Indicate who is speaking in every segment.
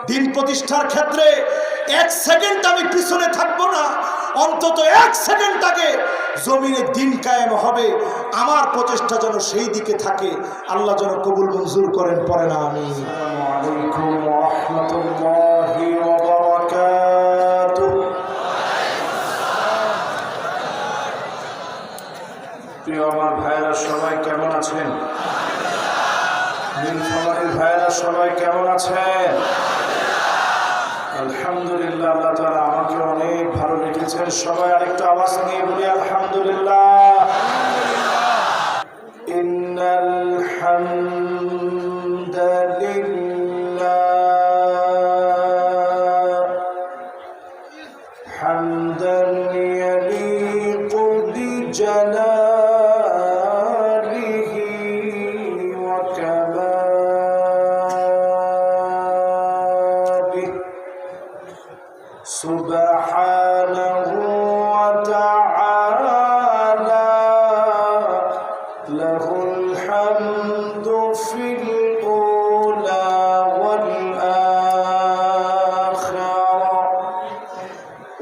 Speaker 1: দিন প্রতিষ্ঠার ক্ষেত্রে এক সেকেন্ড আমি পিছনে থাকবো না, অন্তত এক সেকেন্ড আগে জমিনে দিন কায়েম হবে, আমার প্রচেষ্টা যেন সেই দিকে থাকে। আল্লাহ যেন কবুল মঞ্জুর করেন, পড়ে না আমি। আসসালামু আলাইকুম ওয়া রাহমাতুল্লাহি ওয়া বারাকাতুহু। প্রিয় আমার ভাইরা সবাই কেমন আছেন? নীলফামারীর ভাইরা সবাই কেমন আছেন? আলহামদুলিল্লাহ, আল্লাহ তাআলা আমাকে অনেক ভালো রেখেছেন। সবাই আরেকটু আওয়াজ নিয়ে বলি আলহামদুলিল্লাহ। ইন্নাল হামদালিল্লাহ হামদান ইয়ালিকু বিজালালিহি ওয়া কামালিহি সুবহানাহু ওয়া তাআলা লাহুল হামদু ফিল উলা ওয়াল আখিরা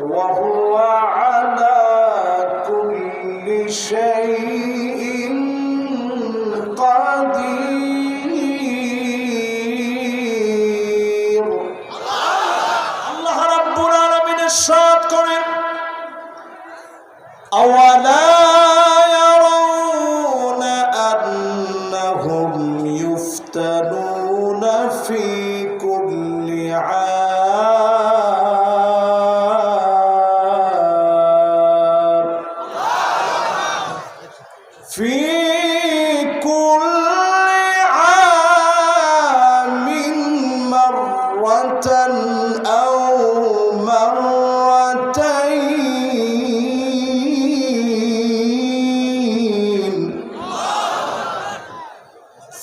Speaker 1: ওয়া হুয়া আলা কুল্লি শাইইন কাদির। আল্লাহ রাব্বুল আলামিন ইরশাদ করেন, আওয়ালা ইয়ারাউনা আন্নাহুম ইফতানুনা ফি কুল্লি আম ফি কুল্লি আমিন মাররাতান আও মাররাতাইন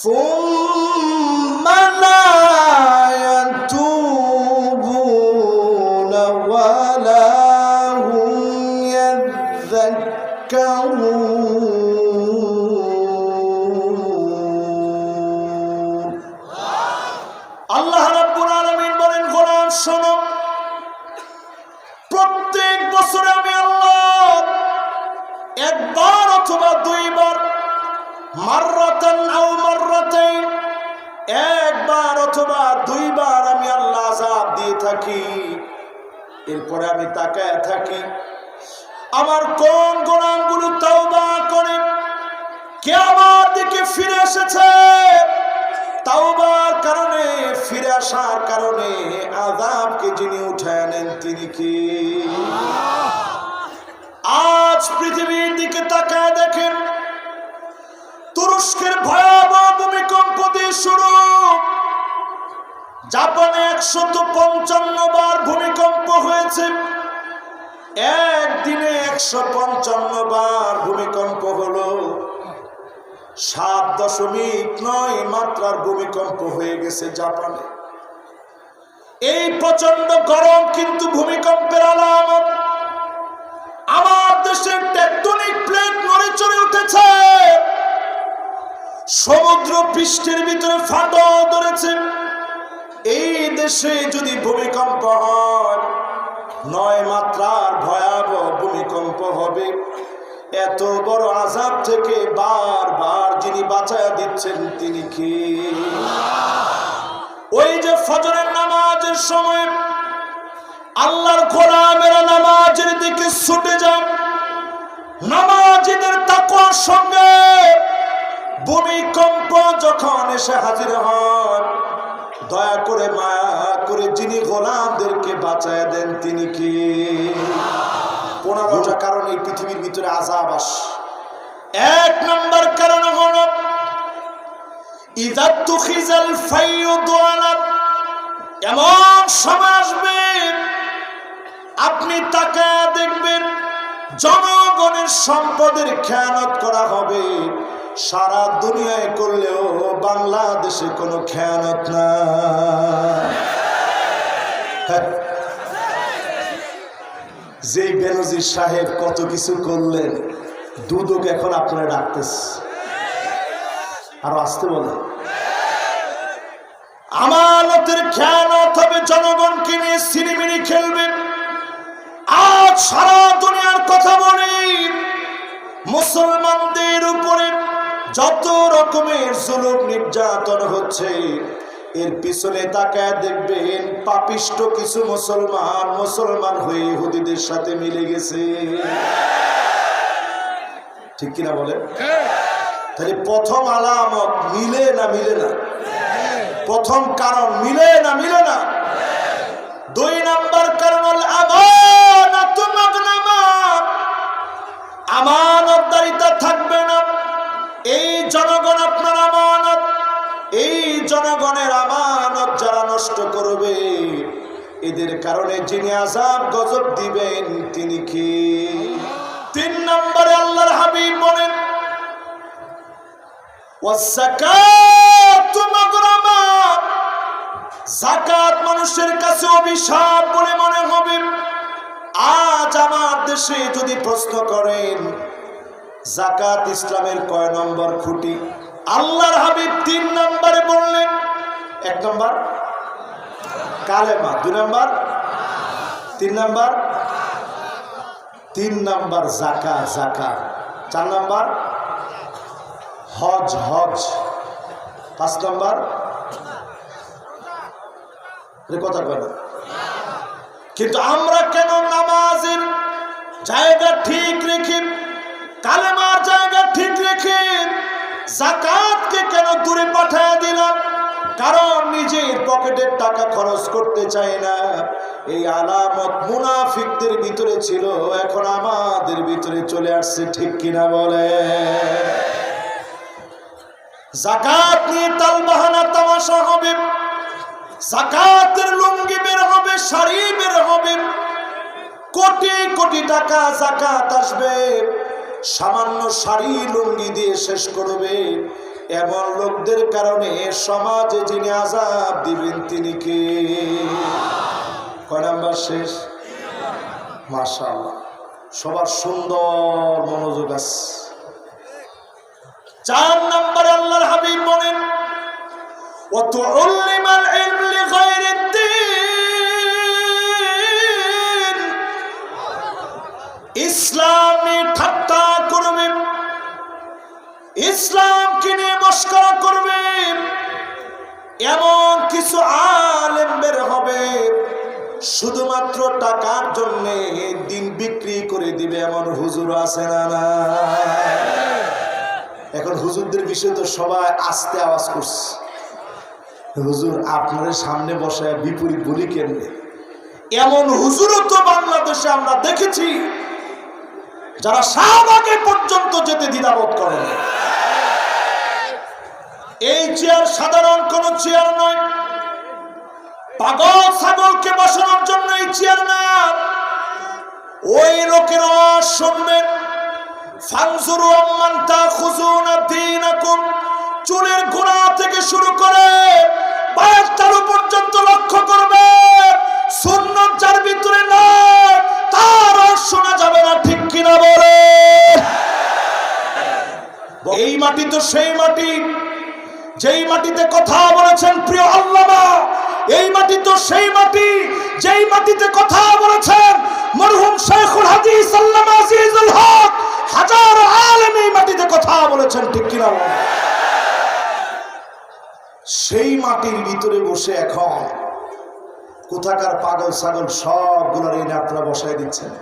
Speaker 1: সুম্মা লা ইয়াতুবুনা ওয়া লা হুম ইয়াযাক্কারুন। আল্লাহ রাব্বুল আলামিন বলেন, গোলাম শোনো, প্রত্যেক বছরে আমি আল্লাহ একবার অথবা দুইবার, মাররাতান আও মাররাতাইন, একবার অথবা দুইবার আমি আল্লাহ আযাব দিয়ে থাকি। এরপরে আমি তাকায় থাকি আমার কোন গোলামগুলো তাওবা করে কে আমার দিকে ফিরে এসেছে। তাওবার কারণে, ফিরে আসার কারণে আযাবকে যিনি উঠায় নেন তিনি কি? আজ পৃথিবীর দিকে তাকায় দেখেন, তুরস্কের ভয়াবহ ভূমিকম্প দিয়ে শুরু, জাপানে 155 বার ভূমিকম্প হয়েছে। একদিনে 155 বার ভূমিকম্প হলো। 7.9 মাত্রার ভূমিকম্প হয়ে গেছে জাপানে। এই প্রচন্ড গরম কিন্তু ভূমিকম্পের আলামত। আমার দেশের টেকটনিক প্লেট নড়ে চড়ে উঠেছে, সমুদ্র পৃষ্ঠের ভিতরে ফাটল ধরেছে। এই দেশে যদি ভূমিকম্প হয়, 9 মাত্রার ভয়াবহ ভূমিকম্প হবে। এত বড় আযাব থেকে বারবার যিনি বাঁচায়া দিচ্ছেন তিনি কি? ওই যে ফজরের নামাজের সময় আল্লাহর গোলামেরা নামাজের দিকে ছুটে যায়, নামাজীদের তাকওয়ার সঙ্গে ভূমিকম্প যখন এসে হাজির হয়, দয়া করে মায়া করে যিনি গোলামদেরকে বাঁচায় দেন তিনি কি? 15টা কারণ এই পৃথিবীর ভিতরে আযাব আসে। 1 নম্বর কারণ হলো ইযা তুখিজাল ফাইয়ুদ আলা, এমন সময় আসবে আপনি তাকায় দেখবেন জনগণের সম্পদের খেয়ানত করা হবে। সারা দুনিয়ায় করলেও বাংলাদেশে কোনো খেয়ানত না। যে বেনজির সাহেব কত কিছু করলেন, দুদক এখন আপনারা ডাকতেছে, আরো আসতে বলে। আমানতের খেয়ানত হবে আজ সারা দুনিয়ার কথা বলি, মুসলমানদের উপরে যত রকমের জুলুম নির্যাতন হচ্ছে, এর পিছনে তাকায় দেখবেন পাপিষ্ট কিছু মুসলমান হয়ে ইহুদিদের সাথে মিলে গেছে। ঠিক কিনা বলেন? তাহলে প্রথম আলামত মিলে না মিলে না? প্রথম কারণ মিলে না মিলে না? দুই নাম্বার কারণ আমানতদারিতা থাকবে না। এই জনগণ আপনার আমানত, এই জনগণের আমানত যারা নষ্ট করবে, এদের কারণে যিনি আযাব গজব দিবেন তিনি কি? তিন নম্বরে আল্লাহর হাবিব বলেন ওয়াযাকাতু মাগরামা, যাকাত মানুষের কাছে অভিশাপ বলে মনে হবে। আজ আমার দেশে যদি প্রশ্ন করেন যাকাত ইসলামের কয় নম্বর খুঁটি, আল্লাহর হাবিব 3 নম্বরে বললেন। 1 নম্বর কালেমা, 2 নম্বর, 3 নম্বর, 3 নম্বর যাকাত, 4 নম্বর হজ, 5 নম্বর কথা বলেন। কিন্তু আমরা কেন নামাজের জায়গা ঠিক রেখে, কালেমার জায়গা ঠিক রেখে যাকাতকে কেন দূরে পাঠিয়ে দিলাম? কারণ নিজের পকেটের টাকা খরচ করতে চায় না। এই আলামত মুনাফিকদের ভিতরে ছিল, এখন আমাদের ভিতরে চলে আসছে। ঠিক কিনা বলে? যাকাত নিয়ে তালবাহানা তামাশা হবে, যাকাতের লুঙ্গি বের হবে, শাড়ি বের হবে, কোটি কোটি টাকা যাকাত আসবে, সামান্য শাড়ি লুঙ্গি দিয়ে শেষ করবে। এমন লোকদের কারণে সমাজে যিনি আযাব দিবেন তিনি কে? কয় নাম্বার শেষ? মাশাআল্লাহ, সবার সুন্দর মনোযোগ আছে। 4 নম্বরে আল্লাহর হাবিব বলেন ওয়াতুল্লিমাল ইলম লিগাইরিদ্দিন, ইসলামে ঠাট্টা করবে, ইসলামকে নিয়ে মস্করা করবে, এমন কিছু আলেম বের হবে শুধুমাত্র টাকার জন্য দিন বিক্রি করে দিবে। এমন হুজুর আছে না? এখন হুজুরদের বিষয়ে তো সবাই আস্তে আওয়াজ করছে, হুজুর আপনার সামনে বসায় বিপরীত বলি কেমনে? এমন হুজুরও তো বাংলাদেশে আমরা দেখেছি যারা শাহবাগে পর্যন্ত যেতে দ্বিধাবোধ করে না। এই চেয়ার সাধারণ কোন চেয়ার নয়, পাগল ছাগলকে বসানোর জন্য এই চেয়ার না। ওই লোকের আওয়াজ শুনবেন, ফানজুরু আম্মান তাখুযুনা দীনাকুম, চুলের গোড়া থেকে শুরু করে পায়ের তালু পর্যন্ত লক্ষ্য করবে। সুন্নাত যার ভিতরে নাই তার আওয়াজ শোনা যাবে না। ঠিক কিনা বলে? এই মাটি তো সেই মাটি যেই মাটিতে কথা বলেছেন প্রিয় আল্লামা, এই মাটি তো সেই মাটি যেই মাটিতে কথা বলেছেন মরহুম শাইখুল হাদিস আল্লামা আজিজুল হক। হাজারো আলেম এই মাটিতে কথা বলেছেন। ঠিক কিনা? সেই মাটির ভিতরে বসে এখন কোথাকার পাগল ছাগল সবগুলোর এই আপনারা বসায় দিচ্ছেন।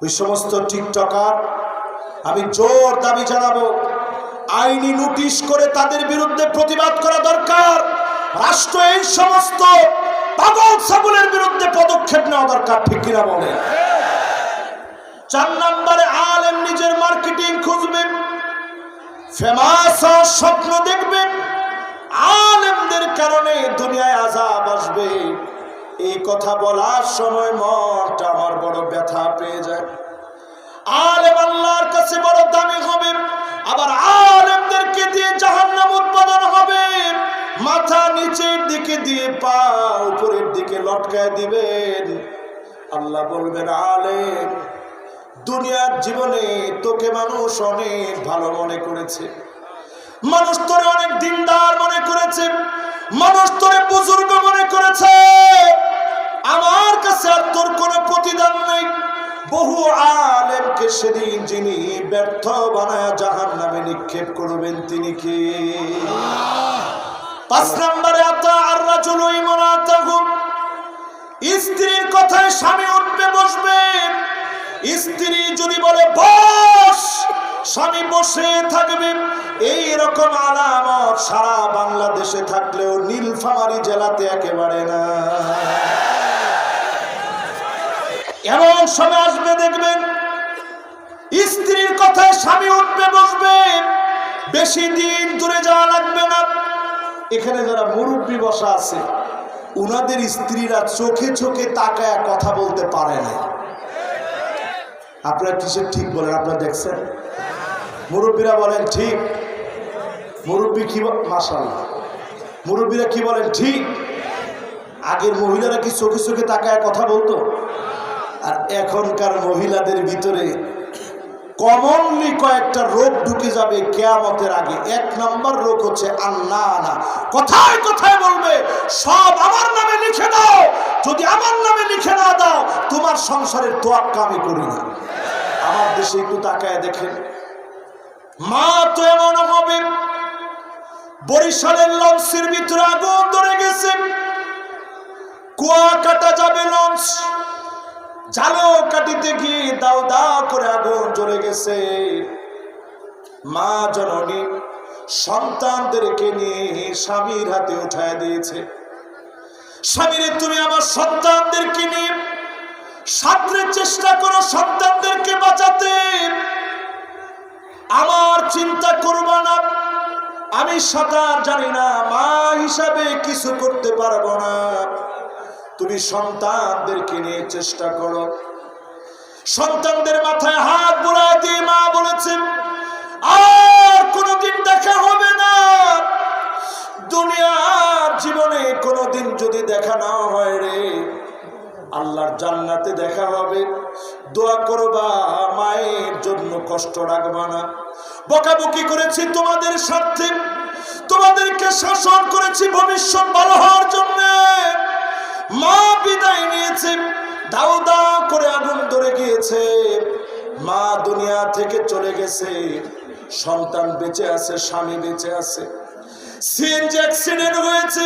Speaker 1: ওই সমস্ত টিকটকার আমি জোর দাবি জানাবো, আইনি নোটিশ করে তাদের বিরুদ্ধে প্রতিবাদ করা দরকার। রাষ্ট্র এই সমস্ত পাগল ছাগলের বিরুদ্ধে পদক্ষেপ নেওয়া দরকার। ঠিক কিনা বলে? 4 নম্বরে আলেম নিজের মার্কেটিং খুঁজবেন, ফেমাস স্বপ্ন দেখবেন, আলেমদের কারণে দুনিয়ায় আযাব আসবে। এই কথা বলার সময় মনটা আমার বড় ব্যথা পেয়ে যায়। আলেম আল্লাহর কাছে বড় দামি হবে, আবার আলেমদেরকে দিয়ে জাহান্নাম উৎপাদন হবে। মাথা নিচের দিকে দিয়ে পা উপরের দিকে লটকায় দিবেন। আল্লাহ বলবেন, আলেম দুনিয়ার জীবনে তোকে মানুষ অনেক ভালো মনে করেছে, মানুষ তোরে অনেক দিনদার মনে করেছে, মানুষ তোরে বুজুর্গ মনে করেছে। আমার কাছে আর তোর কোনো প্রতিদান করবেন তিনি কে? 5 নম্বরে আতা আর রাজুলু ইমরাতাহু, স্ত্রীর কথায় স্বামী উঠবে বসবে। স্ত্রী যদি বলে বস, স্বামী বসে থাকবে। এই রকম আলামত সারা বাংলাদেশে থাকলেও নীলফামারী জেলাতে একেবারে না। এমন সময় আসবে দেখবেন স্ত্রীর কথায় স্বামী উঠবে বসবে, বেশি দিন দূরে যাওয়া লাগবে না। এখানে যারা মুরব্বী বসা আছে উনাদের স্ত্রীরা চোখে চোখে তাকায় কথা বলতে পারে না। আপনারা কিসের ঠিক বলেন? আপনারা দেখছেন? মুরব্বীরা বলেন ঠিক। মুরব্বী কি মাশাআল্লাহ, মুরব্বীরা কি বলেন ঠিক? আগের মহিলারা কি চোখে চোখে তাকায় কথা বলতো? আর এখনকার মহিলাদের ভিতরে কমনলি কয়েকটা রোগ ঢুকে যাবে কিয়ামতের আগে। 1 নম্বর রোগ হচ্ছে আন্নানা, কথায় কথায় বলবে সব আমার নামে লিখে দাও, যদি আমার নামে লিখে না দাও তোমার সংসারের তোয়াক্কা আমি করি না। আমার দেশে একটু তাকায় দেখেন, মা তো এমন হবে বরিশালের লঞ্চের ভিতরে আগুন ধরে গেছে, কুয়া কাটা যাবে লঞ্চ, জালো কাটিতে গিয়ে দাও দাও করে আগুন জ্বলে গেছে। মা জননী সন্তানদেরকে নিয়ে স্বামীর হাতে উঠায় দিয়েছে, স্বামীরে তুমি আমার সন্তানদেরকে নিয়ে সাঁতরে চেষ্টা করো সন্তানদেরকে বাঁচাতে, আমার চিন্তা করবা না, আমি সাঁতার জানি না, মা হিসাবে কিছু করতে পারবো না, তুমি সন্তানদেরকে নিয়ে চেষ্টা করো। সন্তানদের মাথায় হাত বুলায় দিয়ে মা বলেছেন আর কোনোদিন দেখা হবে না, দুনিয়ার জীবনে কোনোদিন যদি দেখা না হয় রে আল্লাহর জান্নাতে দেখা হবে, দোয়া করবা মায়ের জন্য কষ্ট রাখবা না। বকাবকি করেছি তোমাদের স্বার্থে, তোমাদেরকে শাসন করেছি ভবিষ্যৎ ভালো হওয়ার জন্য। মা বিদায় নিয়েছে, দাও দাও করে আগুন ধরে গিয়েছে, মা দুনিয়া থেকে চলে গেছে, সন্তান বেঁচে আছে, স্বামী বেঁচে আছে। সিএনজি অ্যাক্সিডেন্ট হয়েছে,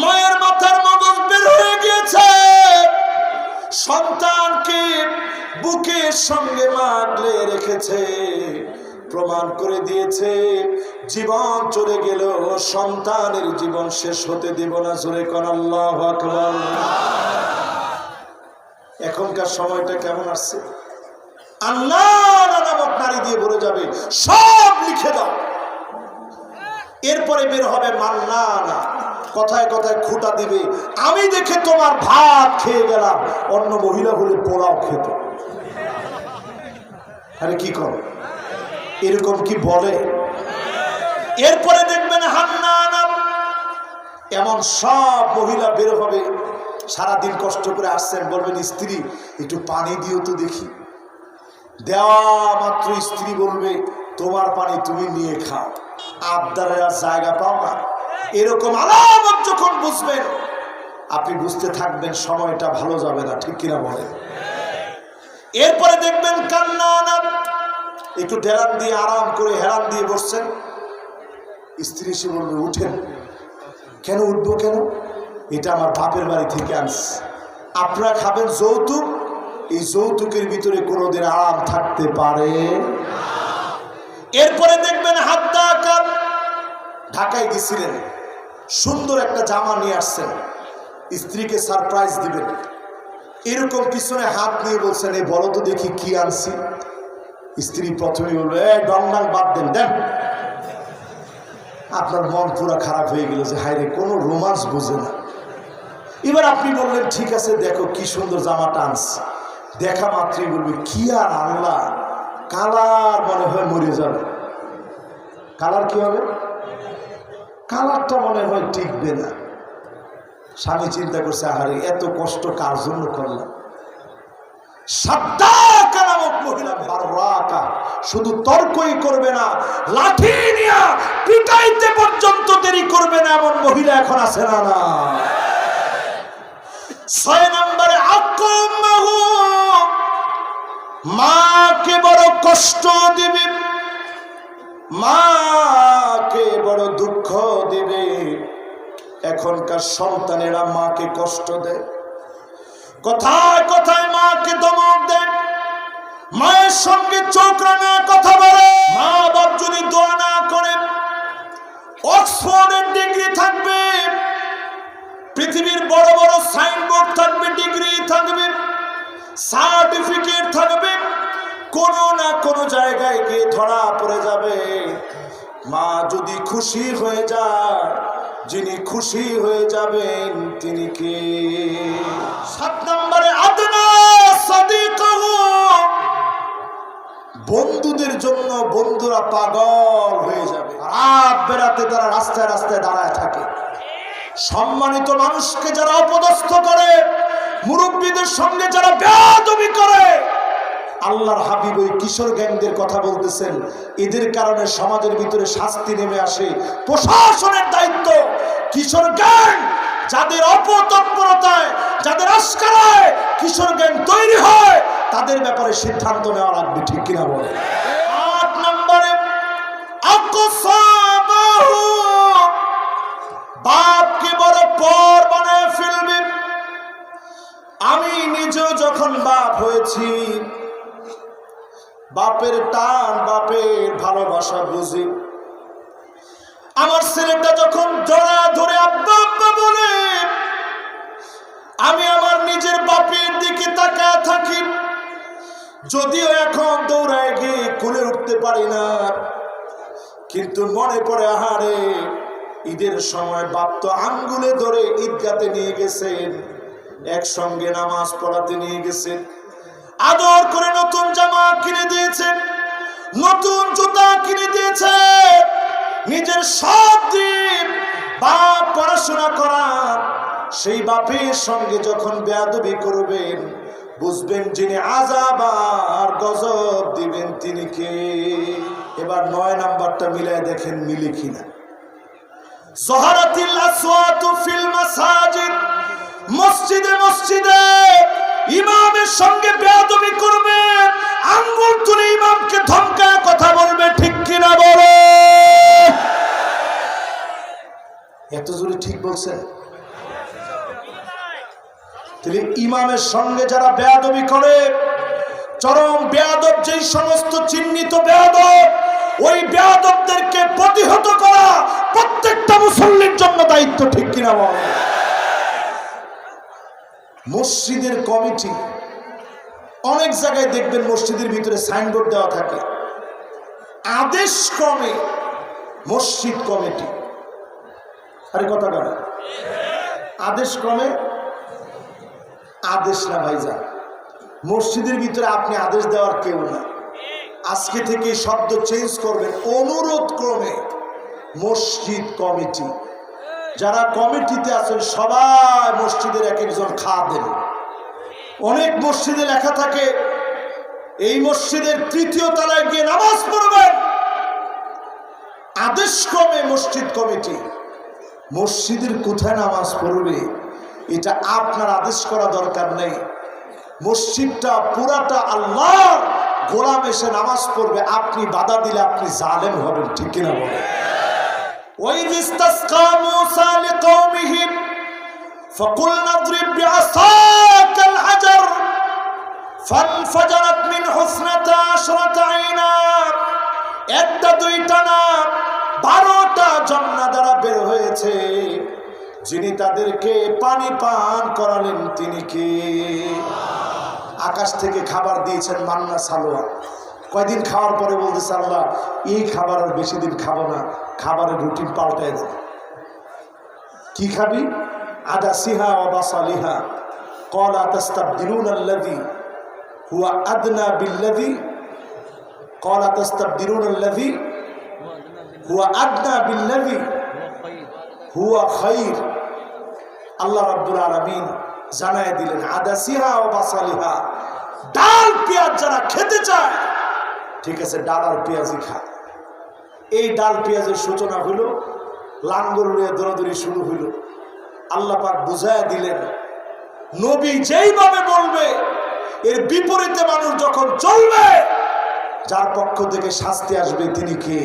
Speaker 1: মায়ের মাথার মগজ বের হয়ে গিয়েছে, সন্তানকে বুকের সঙ্গে মা আগলে রেখেছে, প্রমাণ করে দিয়েছে জীবন চলে গেল সন্তানের জীবন শেষ হতে দিব না। জোরে কোন আল্লাহু আকবার। এখনকার সময়টা কেমন আসছে, আল্লাহ নামক নারী দিয়ে ভরে যাবে, সব লিখে দাও। এরপরে বের হবে মান্নানা, কথায় কথায় খুঁটা দিবে, আমি দেখে তোমার ভাত খেয়ে গেলাম, অন্য মহিলা হলে পোলাও খেত। আরে কি কর, এরকম কি বলে? এরপরে দেখবেন হান্নানা, এমন সব মহিলা বের হবে, সারাদিন কষ্ট করে আসছেন, বলবেন স্ত্রী একটু পানি দিও তো দেখি, দেওয়া মাত্র স্ত্রী বলবে তোমার পানি তুমি নিয়ে খাও, আবদারের আর জায়গা পাও না। এরকম আলামত যখন বুঝবেন আপনি বুঝতে থাকবেন সময়টা ভালো যাবে না, ঠিক কিনা বলেন? এরপরে দেখবেন কান্নানা, একটু ঢেরান দিয়ে আরাম করে হেরান দিয়ে বসছেন, স্ত্রী এসে বলবে উঠেন। কেন উঠবো কেন? এটা আমার বাপের বাড়ি থেকে আনছি, আপনারা খাবেন যৌতুক, এই যৌতুকের ভিতরে কোনোদিন আরাম থাকতে পারে। এরপরে দেখবেন হাদ্দা কাপ, ঢাকায় গেছিলেন, সুন্দর একটা জামা নিয়ে আসছেন, স্ত্রীকে সারপ্রাইজ দিবেন, এরকম পিছনে হাত নিয়ে বলছেন এই বলো তো দেখি কি আনছি। স্ত্রী প্রথমে বলবে ডংডাং বাদ দেন, দেন। আপনার মন পুরো খারাপ হয়ে গেল যে হায় রে, কোনো রোমান্স বোঝে না। এবার আপনি বললেন ঠিক আছে দেখো কি সুন্দর জামাটা আনছি, দেখা মাত্রই বলবে কি আর আনলা, কালার মনে হয় মরে যাবে। কালার কি হবে? কালারটা মনে হয় টিকবে না। স্বামী চিন্তা করছে আহারে এত কষ্ট কার জন্য করলাম। সাদ্দাকা নামক মহিলা বাররাকা, শুধু তর্কই করবে না, লাঠি নিয়ে পিটাইতে পর্যন্ত দেরি করবে না, এমন মহিলা এখন আছে না? না। 6 নম্বরে আকুম্মাহু, মাকে বড় কষ্ট দিবে, মাকে বড় দুঃখ দেবে। এখনকার সন্তানেরা মাকে কষ্ট দেয়, কথায় কথায় মাকে ধমক দেয়, মায়ের সঙ্গে চোখ রাঙা কথা বলে। মা বাপ যদি দোয়া না করে, অক্সফোর্ডের ডিগ্রি থাকবে, পৃথিবীর বড় বড় সাইনবোর্ড থাকবে, ডিগ্রি থাকবে, সার্টিফিকেট থাকবে, কোনো না কোনো জায়গায় গিয়ে ধরা পড়ে যাবে। মা যদি খুশি হয়ে যায়, যিনি খুশি হয়ে যাবেন তিনি কে? 7 নম্বরে আদনা সাদিকাহু, বন্ধুদের জন্য বন্ধুরা পাগল হয়ে যাবে। রাত বেরাতে তারা রাস্তায় রাস্তায় দাঁড়ায় থাকে। সম্মানিত মানুষকে যারা অপদস্থ করে, মুরব্বীদের সঙ্গে যারা বেয়াদবি করে, আল্লাহর হাবিব ওই কিশোর গ্যাংদের কথা বলতেছেন। এদের কারণে সমাজের ভিতরে শাস্তি নেমে আসে। প্রশাসনের দায়িত্ব, কিশোর গ্যাং যাদের অপতৎপরতায়, যাদের আস্কারায় কিশোর গ্যাং তৈরি হয়, তাদের ব্যাপারে সিদ্ধান্ত নেওয়া লাগবে, ঠিক কিনা বলে? 8 নম্বরে আকসামাহু, বাপকে বড় পর বানায় ফেলবে। আমি নিজেও যখন বাপ হয়েছি, বাপের টান, বাপের ভালোবাসা বুঝি। আমার ছেলেটা যখন জড়া ধরে আব্বা আব্বা বলে, আমি আমার নিজের বাপের দিকে তাকায় থাকি। যদিও এখন দৌড়ায় গিয়ে কোলে উঠতে পারি না, কিন্তু মনে পড়ে, আহারে ঈদের সময় বাপ তো আঙ্গুলে ধরে ঈদগাতে নিয়ে গেছেন, একসঙ্গে নামাজ পড়াতে নিয়ে গেছেন, আদর করে নতুন জামা কিনে দিয়েছেন, নতুন জুতা কিনে দিয়েছে। নিজের সব দিন বাপ পড়াশোনা করা, সেই বাপের সঙ্গে যখন বেয়াদবি করবেন, বুঝবেন যিনি আযাব আর গজব দিবেন তিনি কে? এবার 9 নাম্বারটা মিলায় দেখেন মিলে কিনা। যহারাতিল আসওয়াতু ফিল মাসাজিদ, মসজিদে মসজিদে ইমামের সঙ্গে বেয়াদবি করবে, আঙ্গুল তুলে ইমামকে ধমকায় কথা বলবে, ঠিক কিনা বলো? এত জোরে ঠিক বলছেন? তাহলে ইমামের সঙ্গে যারা বেয়াদবি করে, চরম বেয়াদব যেই সমস্ত চিহ্নিত বেয়াদব, ওই বেয়াদবদেরকে প্রতিহত করা প্রত্যেকটা মুসল্লির জন্য দায়িত্ব, ঠিক কিনা বল? মসজিদের কমিটি, অনেক জায়গায় দেখবেন মসজিদের ভিতরে সাইনবোর্ড দেওয়া থাকে, আদেশ ক্রমে মসজিদ কমিটি। আরে কথা বলে, আদেশ ক্রমে, আদেশ না ভাইজান, মসজিদের ভিতরে আপনি আদেশ দেওয়ার কেউ না। আজকে থেকে শব্দ চেঞ্জ করবেন, অনুরোধ ক্রমে মসজিদ কমিটি। যারা কমিটিতে আছেন সবাই মসজিদের এক একজন খাদেম। অনেক মসজিদে লেখা থাকে এই মসজিদের 3য় তলায় গিয়ে নামাজ পড়বেন, আদেশ ক্রমে মসজিদ কমিটি। মসজিদের কোথায় নামাজ পড়বে এটা আপনার আদেশ করা দরকার নেই। মসজিদটা পুরাটা আল্লাহর, গোলাম এসে নামাজ পড়বে, আপনি বাধা দিলে আপনি জালেম হবেন, ঠিক কিনা বলে? وَإِذِ اسْتَسْقَىٰ مُوسَىٰ لِقَوْمِهِ فَقُلْنَا اضْرِب بِّعَصَاكَ الْحَجَرَ فَانفَجَرَتْ مِنْهُ 12 عَيْنًا, 1টা 2টা না 12টা ঝর্ণা দ্বারা বের হয়েছে। যিনি তাদেরকে পানি পান করালেন তিনি কে? আকাশ থেকে খাবার দিয়েছেন, মান্না সালোয়া। কয়দিন খাওয়ার পরে বলতেছে, আল্লাহ এই খাবার আর বেশি দিন খাবো না, খাবারের রুটিন পাল্টায় দেব। কি খাবি? আদাসিহা ওয়া বাসালিহা ক্বালা তাস্তাবদিলুনা আল্লাযী হুয়া আদনা বিল্লাযী ক্বালা তাস্তাবদিলুনা আল্লাযী হুয়া আদনা বিল্লাযী হুয়া খায়র। আল্লাহ রাব্বুল আলামিন জানায় দিলেন, আদাসিহা ওয়া বাসালিহা, ডাল পেঁয়াজ যারা খেতে চায়, ঠিক আছে, ডাল আর পেঁয়াজই খায়। এই ডাল পেঁয়াজের সূচনা হইল, লাঙ্গল নিয়ে দৌড়াদৌড়ি শুরু হইল। আল্লাহ পাক বুঝায় দিলেন, নবী যেইভাবে বলবে এর বিপরীতে মানুষ যখন চলবে, যার পক্ষ থেকে শাস্তি আসবে তিনি কে?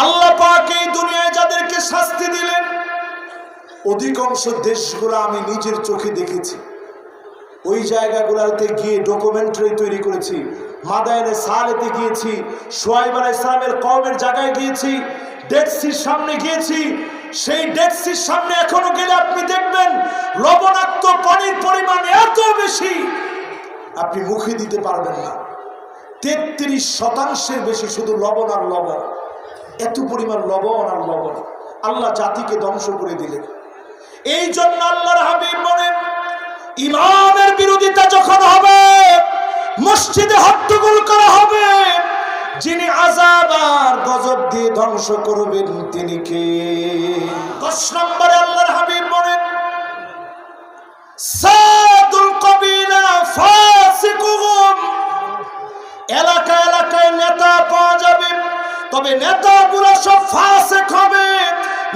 Speaker 1: আল্লাহ পাক এই দুনিয়ায় যাদেরকে শাস্তি দিলেন অধিকাংশ দেশগুলো আমি নিজের চোখে দেখেছি। ওই জায়গাগুলোতে গিয়ে ডকুমেন্টারি তৈরি করেছি, মাদায়েনে সালেতে গিয়েছি, শুআয়ব আলাইহিস সালামের কওমের জায়গায় গিয়েছি, ডেড সির সামনে গিয়েছি। সেই ডেড সির সামনে এখনো গেলে আপনি দেখবেন লবণাক্ত পানির পরিমাণ এত বেশি আপনি মুখে দিতে পারবেন না। 33% বেশি শুধু লবণ আর লবণ, এত পরিমাণ লবণ আর লবণ। আল্লাহ জাতিকে ধ্বংস করে দিলেন। এই জন্য আল্লাহর হাবিব বলেন, ইমামের বিরোধিতা যখন হবে, মসজিদে হট্টগোল করা হবে, যিনি আযাব আর গজব দিয়ে ধ্বংস করবেন তিনি কে? 10 নম্বরে আল্লাহর হাবিব বলেন, সাদুল কবিলা ফাসিকুহুম, এলাকা এলাকায় নেতা পাওয়া যাবে, তবে নেতাগুলো সব ফাসিক হবে,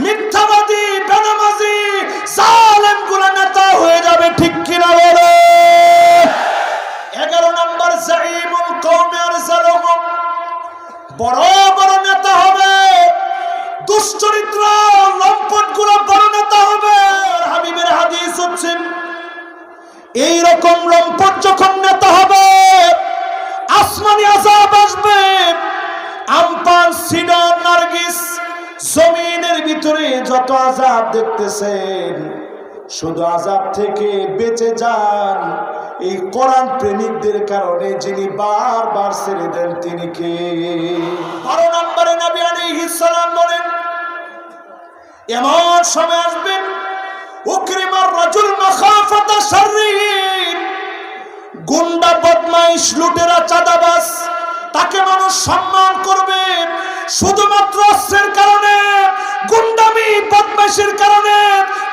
Speaker 1: মিথ্যাবাদী, বেনামাজি, জালেমগুলো নেতা হয়ে যাবে। ঠিক কিনা বলে? 11 নম্বর জাইমুল কওমি আরজালুহুম, বড় বড় নেতা হবে, দুশ্চরিত্র লম্পটগুলো বড় নেতা হবে। হাবিবের হাদিস হচ্ছে, এইরকম লম্পট যখন নেতা হবে আসমানি আযাব আসবে। আমপান, সিডর, নারগিস, জমিনের ভিতরে যত আযাব দেখতেছেন, শুধু আযাব থেকে বেঁচে যান এই কোরআন প্রেমিকদের কারণে, যিনি বারবার ছেড়ে দেন তিনি কে? 12 নম্বরে নবী আলাইহিস সালাম বলেন, এমন সময় আসবে উকরিমার রাজুল মাখাফাতা শাররিহি, গুন্ডা, বদমাইশ, লুটেরা, চাঁদাবাজ, তাকে মানুষ সম্মান করবে শুধুমাত্র অস্ত্রের কারণে, গুন্ডামি, বদমাইশের কারণে,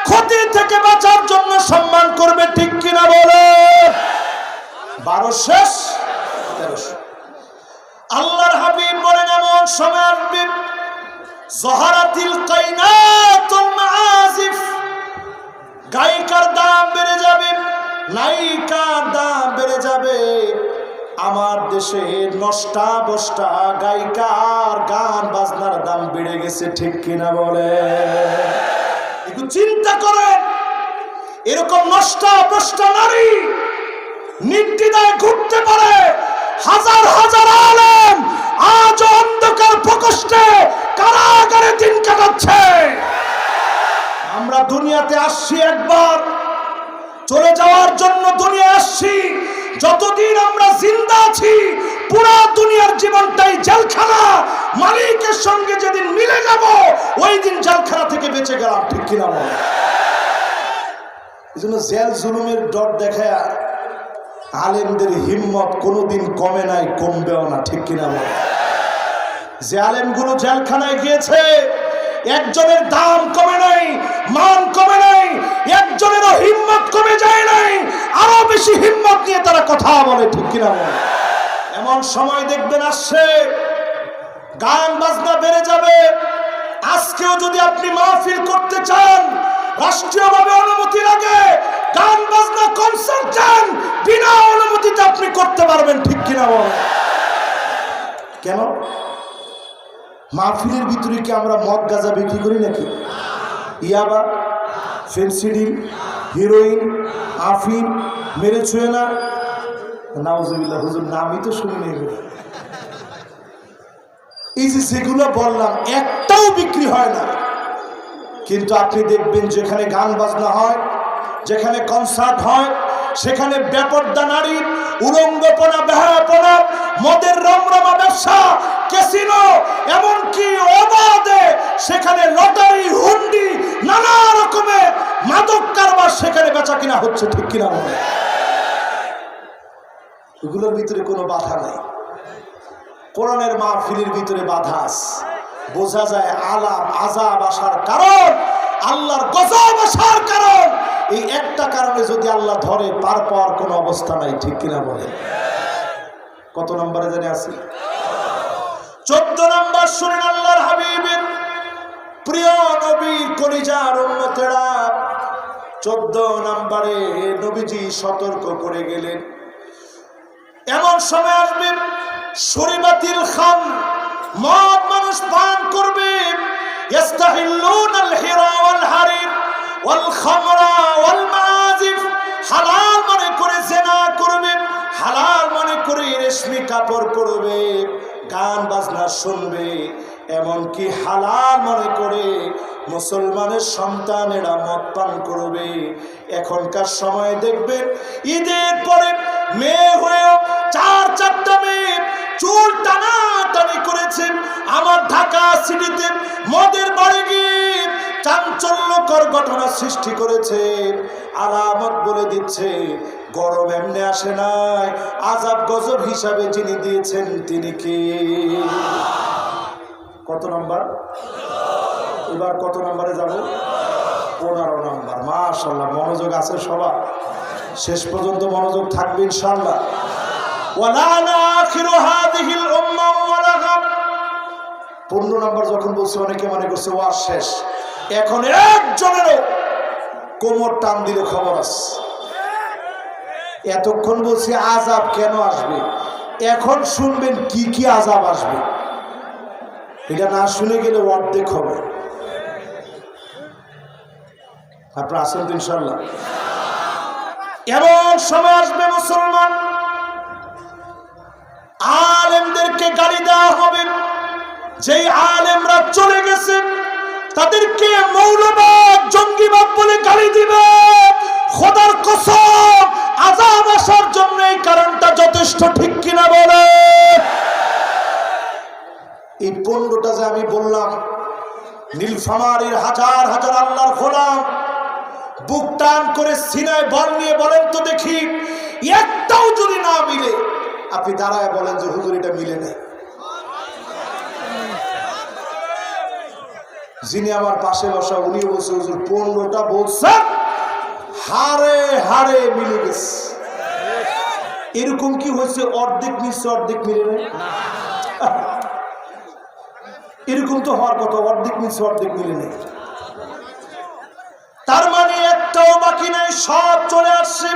Speaker 1: ক্ষতি থেকে বাঁচার জন্য সম্মান করবে। ঠিক কিনা বলে? 12 শেষ 13। আল্লাহর হাবিব বলেন, এমন সময় আসবে জহারাতিল কাইনাতুল মাআজিফ, গায়িকার দাম বেড়ে যাবে, নায়িকার দাম বেড়ে যাবে। আমার দেশে নষ্টা বষ্টা গায়িকার গান বাজনার দাম বেড়ে গেছে। ঠিক কিনা বলে? একটু চিন্তা করেন, এরকম নষ্টা বষ্টা নারী নির্দ্বিধায় ঘুরতে পারে, হাজার হাজার আলেম আজ অন্ধকার প্রকোষ্ঠে কারাগারে দিন কাটাচ্ছে। আমরা দুনিয়াতে আসছি একবার, চলে যাওয়ার জন্য দুনিয়া আসছি। যতদিন আমরা জিন্দা আছি পুরা দুনিয়ার জীবনটাই জেলখানা। মালিকের সঙ্গে যেদিন মিলে যাব ওই দিন জেলখানা থেকে বেঁচে গেলাম। ঠিক কিনা বল? এই জন্য জেল জুলুমের ডর দেখায় আলেমদের হিম্মত কোনোদিন কমে নাই, কমবেও না। ঠিক কিনা বল? যে আলেমগুলো জেলখানায় গিয়েছে একজনের দাম কমে নাই, মান কমে নাই, একজনেরও হিম্মত কমে যায় নাই, আরো বেশি হিম্মত নিয়ে তারা কথা বলে। ঠিক কিনা বলে? এমন সময় দেখবেন আসছে, গান বাজনা বেড়ে যাবে। আজকেও যদি আপনি মাহফিল করতে চান, রাষ্ট্রীয়ভাবে অনুমতি লাগে, গান বাজনা কনসার্ট চান, বিনা অনুমতিতে আপনি করতে পারবেন। ঠিক কিনা বলে? কেন? মাহফিলের ভিতরে কি আমরা মদ গাঁজা বিক্রি করি নাকি? ইয়াবা, ফেন্সিডিল, হিরোইন, আফিম, মেরে ছুঁয়ে না, নাউজুবিল্লাহ, হুজুর নামই তো শুনি নেই। এই যে যেগুলো বললাম একটাও বিক্রি হয় না, কিন্তু আপনি দেখবেন যেখানে গান বাজনা হয়, যেখানে কনসার্ট হয়, সেখানে বেপরদা নারী, উলঙ্গপনা, বেহায়াপনা, মদের রমরমা ব্যবসা, ক্যাসিনো, এমনকি অবাধে সেখানে লটারি, হুন্ডি, নানা রকমের মাদক কারবার সেখানে বেচা কিনা হচ্ছে। ঠিক কিনা বলে? এগুলোর ভিতরে কোনো বাধা নাই। কোরআনের মাহফিলের ভিতরে বাধা আছে। বোঝা যায় আলাপ আযাব আসার কারণ, আল্লাহর গজব আসার কারণ। এই একটা কারণে যদি আল্লাহ ধরে, পার পাওয়ার কোনো অবস্থা নাই। ঠিক কিনা বলে? কত নম্বরে জানি আছি? 14 নম্বর শুনেন আল্লাহর হাবিবের প্রিয় নবীর কলিজার উম্মতেরা। 14 নম্বরে নবীজি সতর্ক করে গেলেন, এমন সময় আসবে শুরিবাতিল খামর, মদ মানুষ পান করবে। ইস্তাহিল্লুনাল হিরা ওয়াল হারির ওয়াল খামরা ওয়াল মাযিফ, হালাল মনে করে জিনা করবে, হালাল মনে করে রেশমি কাপড় পরবে, গান বাজনা শুনবে, এমনকি হালাল মনে করে মুসলমানের সন্তানেরা মদ পান করবে। এখনকার সময় দেখবেন ঈদের পরে মেয়ে হয়েও চারটা মেয়ে চুল টানাটানি করেছে। আমার ঢাকা সিটিতে মদের বাড়ি গিয়ে চাঞ্চল্যকর ঘটনা সৃষ্টি করেছে। আলামত বলে দিচ্ছে গরম এমনি আসে নাই, আযাব গজব হিসাবে যিনি দিয়েছেন তিনি কে? কত নাম্বার? এবার কত নাম্বারে যাব? 15 নাম্বার। মাশাআল্লাহ, মনোযোগ আছে সবার, শেষ পর্যন্ত মনোযোগ থাকবে ইনশাআল্লাহ। ওয়ালা আখিরু হাযিহিল উম্মাহ ওয়ালা গাম। 15 নাম্বার যখন বলছে অনেকে মনে করছে ওয়াজ শেষ। এখন একজনেরও কোমর টান দিলে খবর আছে। এতক্ষণ বলছি আযাব কেন আসবে, এখন শুনবেন কি কি আযাব আসবে। এটা না শুনে গেলে অর্ধেক হবে। আপনারা আছেন তো ইনশাআল্লাহ? এমন সময় আসবে মুসলমান আলেমদেরকে গালি দেওয়া হবে। যেই আলেমরা চলে গেছে তাদেরকে মৌলবাদ, জঙ্গিবাদ বলে গালি দিবে। খোদার কসম, আযাব আসার জন্য এই কারণটা যথেষ্ট, ঠিক কিনা বলে? এই 15টা যে আমি বললাম, নীলফামারীর হাজার হাজার আল্লাহর গোলাম বুক টান করে সিনায় বল নিয়ে বলেন তো দেখি, একটাও যদি না মিলে আপনি দাঁড়ায় বলেন যে হুজুর এটা মিলে নাই। যিনি আমার পাশে বসা উনি বলছে হুজুর 15টা বলছেন হারে হারে মিলে গেছে। এরকম কি হয়েছে অর্ধেক মিলছে অর্ধেক মিলে নাই? এরকম তো হওয়ার কথা, অর্ধেক মিলছে অর্ধেক মিলে নেই। তার মানে একটাও বাকি নাই, সব চলে আসছে।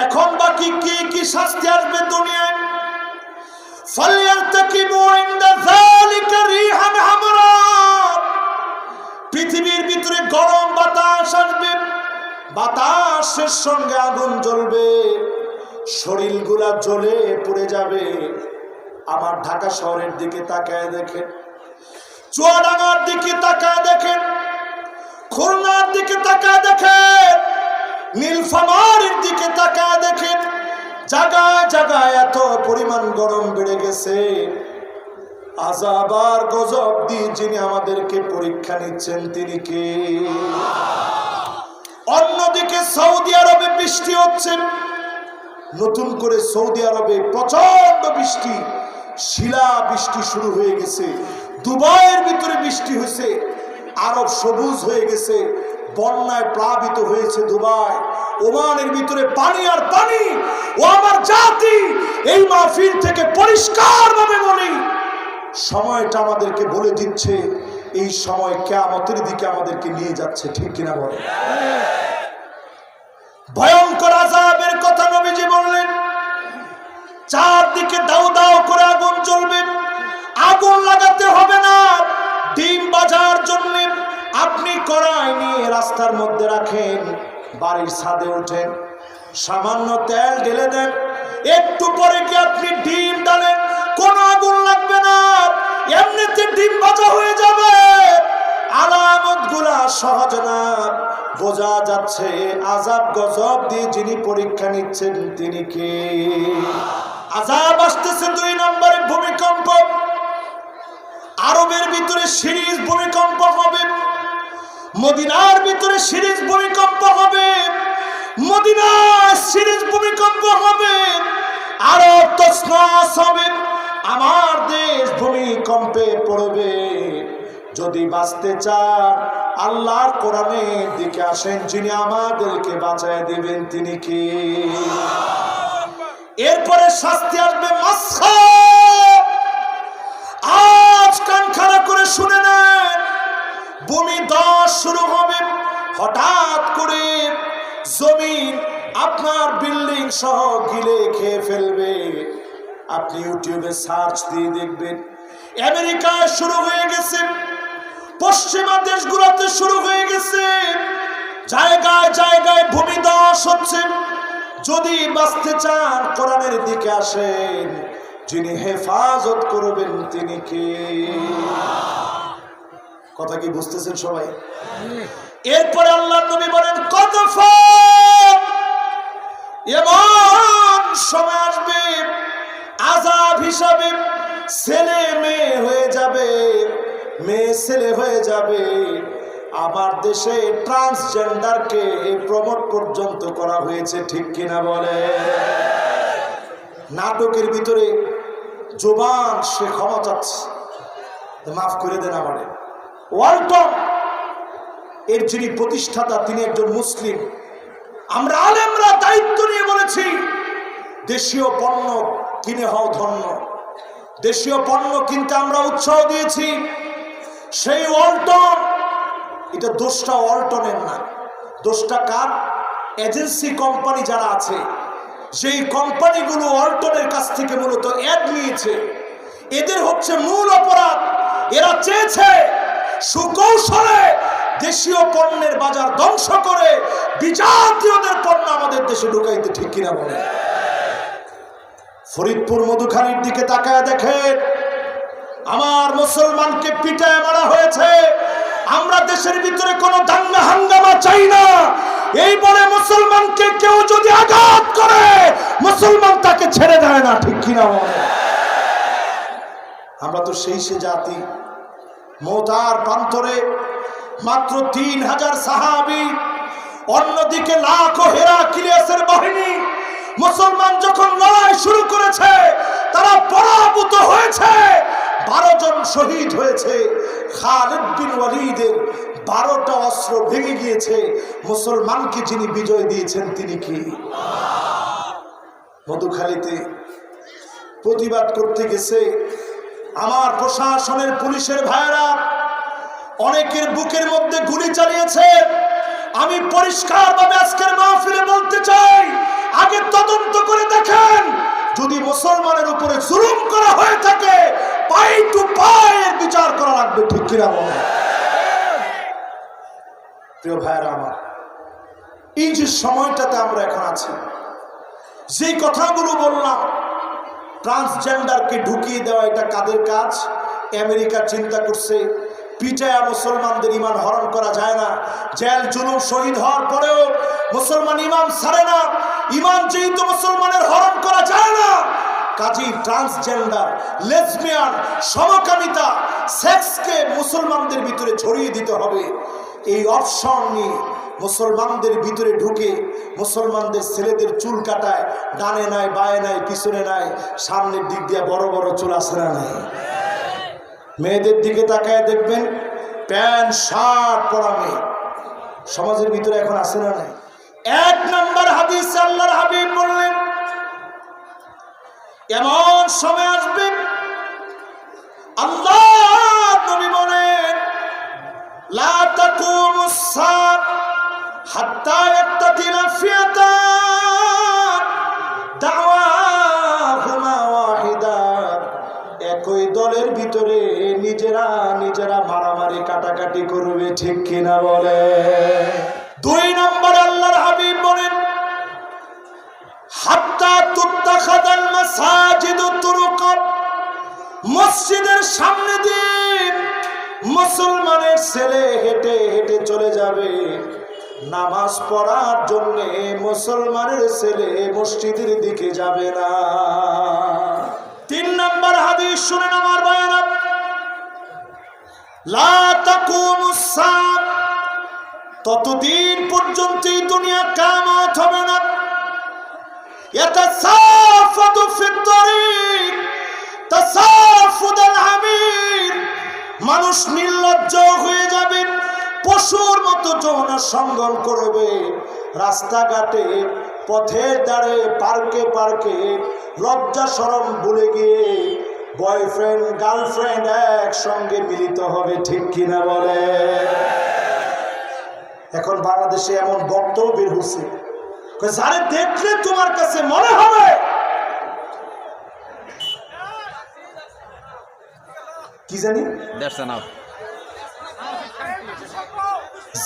Speaker 1: এখন বাকি কি কি শাস্তি আসবে দুনিয়ায়? ফালইয়ারতাকিবু ইনদা যালিকা রিহান হামরা। পৃথিবীর ভিতরে গরম বাতাস আসবে, বাতাসের সঙ্গে আগুন জ্বলবে, শরীরগুলা জ্বলে পড়ে যাবে। আমার ঢাকা শহরের দিকে তাকায় দেখেন, চুয়াডাঙ্গার দিকে তাকায় দেখেন, খুলনার দিকে তাকায় দেখেন, নীলফামারীর দিকে তাকায় দেখেন। জায়গায় জায়গায় এত পরিমাণ গরম বেড়ে গেছে। আযাব আর গজব দিয়ে যিনি আমাদেরকে পরীক্ষা নিচ্ছেন তিনি কে? অন্যদিকে সৌদি আরবে বৃষ্টি হচ্ছে, নতুন করে সৌদি আরবে প্রচন্ড বৃষ্টি, শিলা বৃষ্টি শুরু হয়ে গেছে। দুবাইয়ের ভিতরে বৃষ্টি হয়েছে, আরব সবুজ হয়ে গেছে, বন্যায় প্লাবিত হয়েছে দুবাই। ওমানের ভিতরে পানি আর পানি। ও আমার জাতি, এই মাহফিল থেকে পরিষ্কার ভাবে বলি, সময়টা আমাদেরকে বলে দিচ্ছে এই সময় কিয়ামতের দিকে আমাদেরকে নিয়ে যাচ্ছে, ঠিক কিনা বলে? ভয়ঙ্কর আযাবের কথা নবীজি বললেন। চারদিকে দাউ দাউ করে আগুন জ্বলবে। আগুন লাগাতে হবে না, ডিম বাজার জন্য আপনি কড়াই নিয়ে রাস্তার মধ্যে রাখেন, বাড়ির ছাদে ওঠেন, সামান্য তেল ঢেলে দেন, একটু পরে কি আপনি ডিম ডালেন, কোনো আগুন লাগবে না, এমনিতে ডিম ভাজা হয়ে যাবে। আলামত গুলা সহজ না, বোঝা যাচ্ছে আযাব গজব দিয়ে যিনি পরীক্ষা নিচ্ছেন তিনি কে? আযাব আসতেছে 2 নম্বরে ভূমিকম্প। আরবের ভিতরে সিরিজ ভূমিকম্প হবে, মদিনার ভিতরে সিরিজ ভূমিকম্প হবে, মদিনার সিরিজ ভূমিকম্প হবে, আরব তছনছ হবে, আমার দেশ ভূমিকম্পে পড়বে। যদি বাঁচতে চান আল্লাহর কোরআনের দিকে আসেন, যিনি আমাদেরকে বাঁচায় দিবেন তিনি কে? এরপরে শাস্তি আসবে মাসখা। আজ কান খাড়া করে শুনে নেন, ভূমি ধস শুরু হবে। হঠাৎ করে জমিন আপনার বিল্ডিং সহ গিলে খেয়ে ফেলবে। আপনি ইউটিউবে সার্চ দিয়ে দেখবেন, আমেরিকায় শুরু হয়ে গেছে, পশ্চিমা দেশগুলোতে শুরু হয়ে গেছে, জায়গায় জায়গায় ভূমিধস হচ্ছে। যদি বাঁচতে চান কোরআনের দিকে আসেন, যিনি হেফাজত করবেন তিনি কে? কথা কি বুঝতেছেন সবাই? এরপরে আল্লাহর নবী বলেন, কত এমন সময় আসবে আযাব হিসাবে ছেলে মেয়ে হয়ে যাবে, মেয়ে ছেলে হয়ে যাবে। আমার দেশে ট্রান্সজেন্ডারকে প্রমোট পর্যন্ত করা হয়েছে, ঠিক কিনা বলে? নাটকের ভিতরে জবান সে ক্ষমা চাচ্ছে, মাফ করে দেন আমারে। ওয়ালটন এর যিনি প্রতিষ্ঠাতা তিনি একজন মুসলিম। আমরা আলেমরা দায়িত্ব নিয়ে বলেছি, দেশীয় পণ্য কিনে হও ধন্য। দেশীয় পণ্য কিনতে আমরা উৎসাহ দিয়েছি। সেই ওয়ালটন, এটা দোষটা ওয়ালটনের না, দোষটা কার? এজেন্সি কোম্পানি যারা আছে, সেই কোম্পানিগুলো ওয়ালটনের কাছ থেকে মূলত অ্যাড নিয়েছে। এদের হচ্ছে মূল অপরাধ। এরা চেয়েছে সুকৌশলে দেশীয় পণ্যের বাজার ধ্বংস করে বিজাতীয়দের পণ্য আমাদের দেশে ঢুকাইতে, ঠিক কিনা বলে? ফরিদপুর মধুখালীর দিকে তাকায় দেখেন, আমার মুসলমানকে পিটায় মারা হয়েছে। আমরা দেশের ভিতরে কোনো দাঙ্গা হাঙ্গামা চাই না। এই বলে মুসলমানকে কেউ যদি আঘাত করে, মুসলমান তাকে ছেড়ে দেয় না, ঠিক কিনা বলে? আমরা তো সেই সে জাতি। মওতার প্রান্তরে মাত্র 3000 সাহাবী, অন্যদিকে লাখো হেরাক্লিয়াসের বাহিনী। মুসলমান যখন লড়াই শুরু করেছে, তারা পরাভূত হয়েছে, 12 জন শহীদ হয়েছে। খালিদ বিন ওয়ালিদের 12টা অস্ত্র ভেঙে গিয়েছে। মুসলমানকে যিনি বিজয় দিয়েছেন তিনি কি? মধুখালীতে প্রতিবাদ করতে গেছে আমার প্রশাসনের পুলিশের ভাইরা, অনেকের বুকের মধ্যে গুলি চালিয়েছে। আমি পরিষ্কারভাবে আজকের মাহফিলে বলতে চাই, আগে তদন্ত করে দেখেন, যদি মুসলমানের উপরে জুলুম করা হয়ে থাকে, পাই টু পাই এর বিচার করা লাগবে, ঠিক কিনা বলে? প্রিয় ভাইরা আমার, এই যে সময়টাতে আমরা এখন আছি, যে কথাগুলো বললাম, ট্রান্সজেন্ডারকে ঢুকিয়ে দেওয়া, এটা কাদের কাজ? আমেরিকা চিন্তা করছে। পিটায়া মুসলমানদের ইমান হরণ করা যায় না। জেল জুলুম শহীদ হওয়ার পরেও মুসলমান ইমান ছাড়ে না। ইমান যেহেতু মুসলমানের হরণ করা যায় না, কাজী ট্রান্সজেন্ডার, লেসবিয়ান, সমকামিতা, সেক্সকে মুসলমানদের ভিতরে ছড়িয়ে দিতে হবে। এই অপশন নিয়ে মুসলমানদের ভিতরে ঢুকে মুসলমানদের ছেলেদের চুল কাটায়, ডানে নাই, বায়ে নাই, পিছনে নাই, সামনের দিক দিয়ে বড় বড় চুল আছে না নাই? মেয়েদের দিকে তাকায় দেখবেন, প্যান্ট শার্ট পরা মেয়ে সমাজের ভিতরে এখন আছে না নাই? 1 নম্বর হাদিস আল্লাহর হাবিব বললেন, এমন সময় আসবে, আল্লাহ নবী বলেন, লা তাকুমুস সাআ হাত্তা ইয়াক্তাতিলা ফিয়াতান দাওয়াহুমা ওয়াহিদা। একই দলের ভিতরে নিজেরা নিজেরা মারামারি কাটাকাটি করবে, ঠিক কিনা বলে? 2 নম্বর আল্লাহর হাবিব বলেন, হাত্তা তুত্তাখাযাল মাসাজিদু তুরুকা। মসজিদের সামনে দিয়ে মুসলমানের ছেলে হেঁটে হেঁটে চলে যাবে নামাজ পড়ার জন্য। মুসলমানের ছেলে মসজিদের দিকে যাবে না। 3 নম্বর হাদিস শুনেন আমার ভাইরা, লা তাকুমুস সাআ, ততদিন পর্যন্ত এই দুনিয়া কিয়ামত হবে না। ইয়াতাসাফাদু ফিত তারিক তাসাফুদাল হামির, মানুষ নির্লজ্জ হয়ে যাবে, পশুর মতো যৌন সঙ্গম করবে রাস্তাঘাটে, পথের ধারে, পার্কে পার্কে, লজ্জা শরম ভুলে গিয়ে বয়ফ্রেন্ড গার্লফ্রেন্ড একসঙ্গে মিলিত হবে, ঠিক কিনা বলে? এখন বাংলাদেশে এমন বক্তব্য বের হচ্ছে, যারে দেখলে তোমার কাছে মনে হবে কি জানি
Speaker 2: দেখছেন না,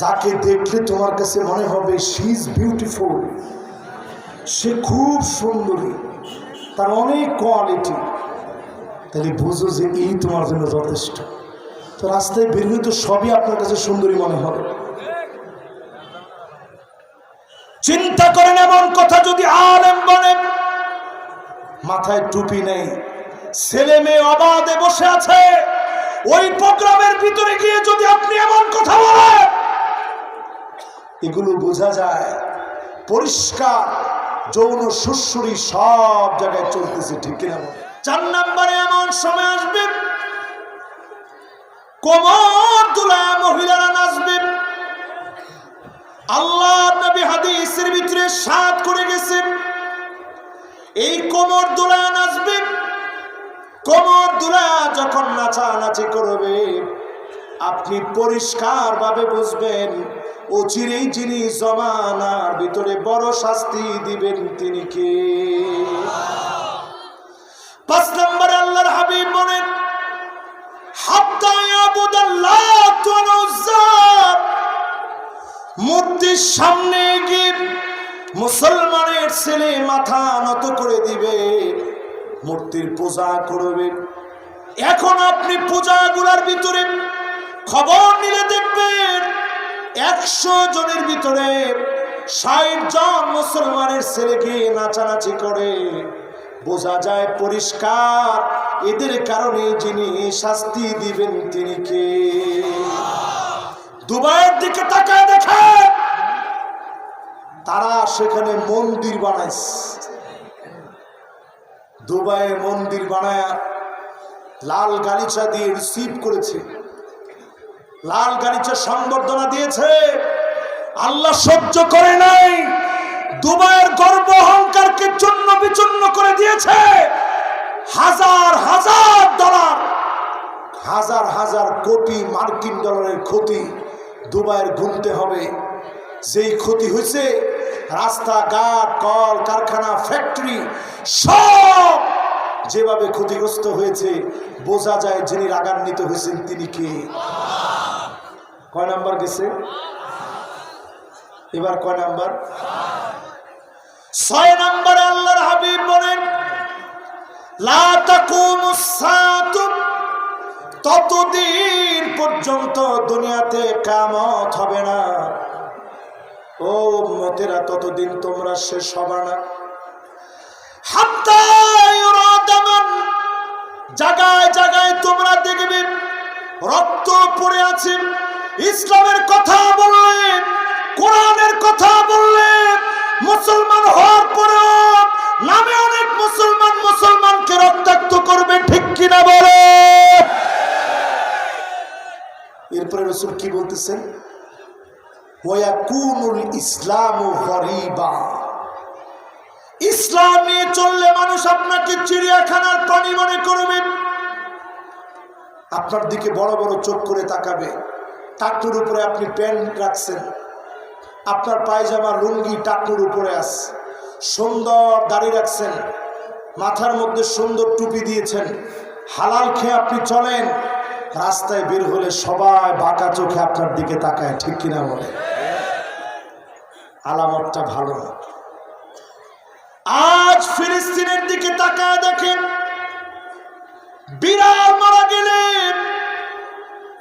Speaker 1: যাকে দেখলে তোমার কাছে মনে হবে শি ইজ বিউটিফুল, সে খুব সুন্দরী, তার অনেক কোয়ালিটি, তাহলে বুঝো যে এই তোমার জন্য যথেষ্ট। তো রাস্তায় বের হয়ে তো সবই আপনার কাছে সুন্দরী মনে হবে। চিন্তা করেন, এমন কথা যদি আলেম বলেন, মাথায় টুপি নেই, ছেলে মেয়ে অবাধে বসে আছে, ওই প্রোগ্রামের ভিতরে গিয়ে যদি আপনি এমন কথা বলেন, এগুলো বোঝা যায় পরিষ্কার যৌন সুশ্রুরি সব জায়গায় চলতেছে, ঠিক কিনা? 4 নম্বরে এমন সময় আসবে কোমর দুলা মহিলারা নাচবে। আল্লাহ নবী হাদিসের ভিতরে সাত করে গেছেন, এই কোমর দুলা নাচবে। কোমর দুলা যখন নাচানাচি করবে, আপনি পরিষ্কার ভাবে বুঝবেন অচিরেই যিনি জমানার ভিতরে বড় শাস্তি দিবেন তিনি কে। 5 নম্বরে আল্লাহর হাবিব বলেন, হাত্তা ইয়াবুদাল্লাহ ওয়াল উজ্জা, মূর্তির সামনে গিয়ে মুসলমানের ছেলে মাথা নত করে দিবে, মূর্তির পূজা করবে। এখন আপনি পূজাগুলার ভিতরে খবর নিলে দেখবেন 100 জনের ভিতরে 60 জন মুসলমানের ছেলেকে নাচানাচি করে। বোঝা যায় পরিষ্কার এদের কারণে যিনি শাস্তি দিবেন তিনি কে। দুবাইয়ের দিকে তাকায় দেখে, তারা সেখানে মন্দির বানাইছে। দুবাইয়ে মন্দির বানায় লাল গালিচা দিয়ে রিসিভ করেছে, লাল গালিচা সংবর্ধনা দিয়েছে। আল্লাহ সহ্য করে নাই, দুবাইয়ের গর্ব অহংকারকে চূর্ণ বিচূর্ণ করে দিয়েছে। হাজার হাজার ডলার, হাজার হাজার কোটি মার্কিন ডলারের ক্ষতি দুবাইয়ের গুনতে হবে। যেই ক্ষতি হয়েছে, রাস্তাঘাট, কল কারখানা, ফ্যাক্টরি সব যেভাবে ক্ষতিগ্রস্ত হয়েছে, বোঝা যায় যিনি রাগান্বিত হয়েছেন তিনি কে। কয় নাম্বার গেছে এবার? কয় নাম্বার? 6 নম্বরে আল্লাহর হাবিব বলেন, লা তাকুমুস সাআতু, ততদিন পর্যন্ত দুনিয়াতে কিয়ামত হবে না। ও উম্মতেরা, ততদিন তোমরা শেষ হবে না। হাত্তা ইউরাদামান, জায়গায় জায়গায় তোমরা দেখবে রক্ত পড়ে আছে। ইসলামের কথা বললে, কোরআনের কথা বললে, মুসলমান হওয়ার পরেও নামে অনেক মুসলমান মুসলমানকে রক্তাক্ত করবে, ঠিক কিনা বলে? এরপরে রাসূল কি বলতেছেন? ওয়ায়াকুনুল ইসলামু গরীবা, ইসলাম নিয়ে চললে মানুষ আপনাকে চিড়িয়াখানার প্রাণী মনে করবে, আপনার দিকে বড় বড় চোখ করে তাকাবে। টাকনুর উপরে আপনি প্যান্ট রাখছেন, আপনার পায়জামা লুঙ্গি টাকনুর উপরে আছে, সুন্দর দাড়ি রাখছেন, মাথার মধ্যে সুন্দর টুপি দিয়েছেন, হালাল খেয়ে আপনি চলেন, রাস্তায় বের হলে সবাই বাঁকা চোখে আপনার দিকে তাকায়, ঠিক কিনা বলে? আলামতটা ভালো না। আজ ফিলিস্তিনের দিকে তাকায় দেখেন, বিড়াল মারা গেলে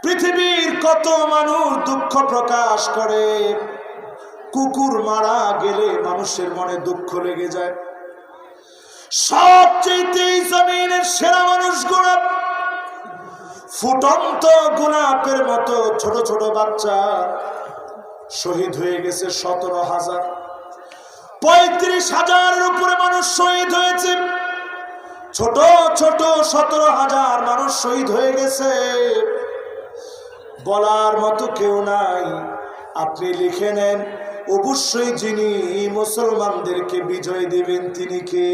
Speaker 1: পৃথিবীর কত মানুষ দুঃখ প্রকাশ করে, কুকুর মারা গেলে মানুষের মনে দুঃখ লেগে যায়। সবচেয়ে জমিনের সেরা মানুষগুলো ফুটন্ত গোলাপের মতো ছোট ছোট বাচ্চা শহীদ হয়ে গেছে 17,000। 35,000-এর উপরে মানুষ শহীদ হয়েছে, ছোট ছোট 17,000 মানুষ শহীদ হয়ে গেছে। বলার মতো কেউ নাই। আপনি লিখে নেন, অবশ্যই যিনি মুসলমানদেরকে বিজয় দিবেন তিনি কে।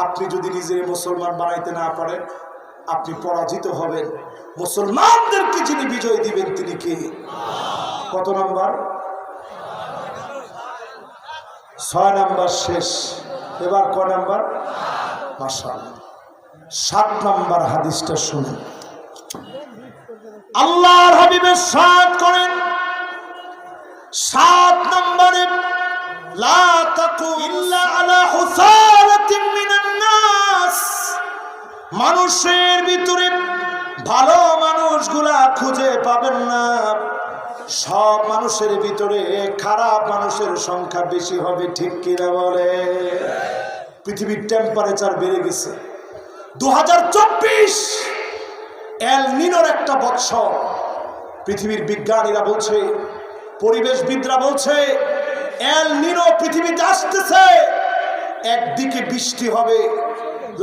Speaker 1: আপনি যদি নিজের মুসলমান বানাইতে না পারেন, আপনি পরাজিত হবেন। মুসলমানদেরকে যিনি বিজয় দিবেন তিনি কে। কত নাম্বার? 6 নাম্বার শেষ। এবার ক নাম্বার? মাশাআল্লাহ। 7 নম্বর হাদিসটা শুনেন। আল্লাহর হাবিবের সাথ করেন 7 নম্বরে, লা তাকু ইল্লা আলা হুসালাতিন মিনান নাস, মানুষের ভিতরে ভালো মানুষগুলা খুঁজে পাবেন না, সব মানুষের ভিতরে খারাপ মানুষের সংখ্যা বেশি হবে। ঠিক কিনা বলে? পৃথিবীর টেম্পারেচার বেড়ে গেছে। 2024 এল নিনোর একটা বৎসর। পৃথিবীর বিজ্ঞানীরা বলছে, পরিবেশবিদরা বলছে, এল নিনো পৃথিবীতে আসতেছে। একদিকে বৃষ্টি হবে,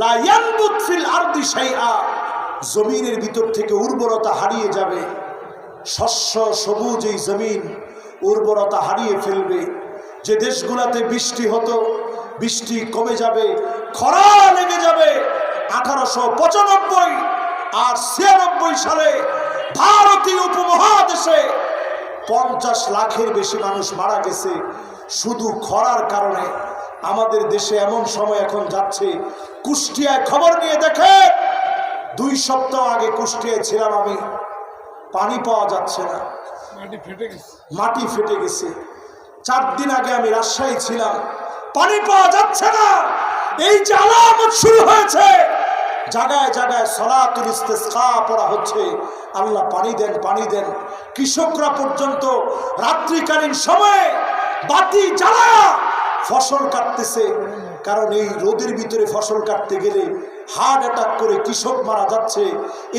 Speaker 1: লা ইয়ানবুত ফিল আরদি শাইআ, জমিনের ভিতর থেকে উর্বরতা হারিয়ে যাবে, শস্য সবুজ এই জমিন উর্বরতা হারিয়ে ফেলবে। যে দেশগুলোতে বৃষ্টি হতো বৃষ্টি কমে যাবে, খরা লেগে যাবে। 1895 আর 96 সালে ভারতীয় উপমহাদেশে 50 লাখের বেশি মানুষ মারা গেছে শুধু খরার কারণে। আমাদের দেশে এমন সময় এখন যাচ্ছে, কুষ্টিয়ায় খবর নিয়ে দেখে, 2 সপ্তাহ আগে কুষ্টিয়ায় ছিলাম আমি, পানি পাওয়া যাচ্ছে না, মাটি ফেটে গেছে। 4 দিন আগে আমি রাজশাহী ছিলাম, পানি পাওয়া যাচ্ছে না। এই যে আলামত শুরু হয়েছে, জায়গায় জায়গায় সালাতুল ইস্তিসকা পড়া হচ্ছে, আল্লাহ পানি দেন, পানি দেন। কৃষকরা পর্যন্ত রাত্রিকালীন সময়ে বাতি জ্বালা ফসল কাটতেছে, কারণ এই রোদের ভিতরে ফসল কাটতে গেলে হার্ট অ্যাটাক করে কৃষক মারা যাচ্ছে।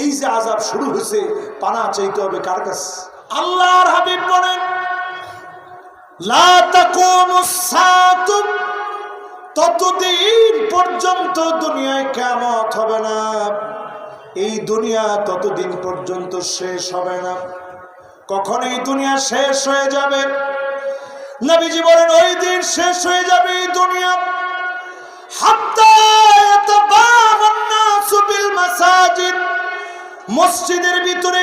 Speaker 1: এই যে আযাব শুরু হয়েছে, পানা চাইতে হবে কার কাছে? আল্লাহর হাবিব বলেন, লা তাকুমুস সাআতু, ততদিন পর্যন্ত দুনিয়ায় কিয়ামত হবে না, এই দুনিয়া ততদিন পর্যন্ত শেষ হবে না। কখন এই দুনিয়া শেষ হয়ে যাবে? নবীজি বলেন, ওই দিন শেষ হয়ে যাবে এই দুনিয়া, হাত্তা ইয়াতাবাগান নাসু বিল মাসাজিদ, মসজিদের ভিতরে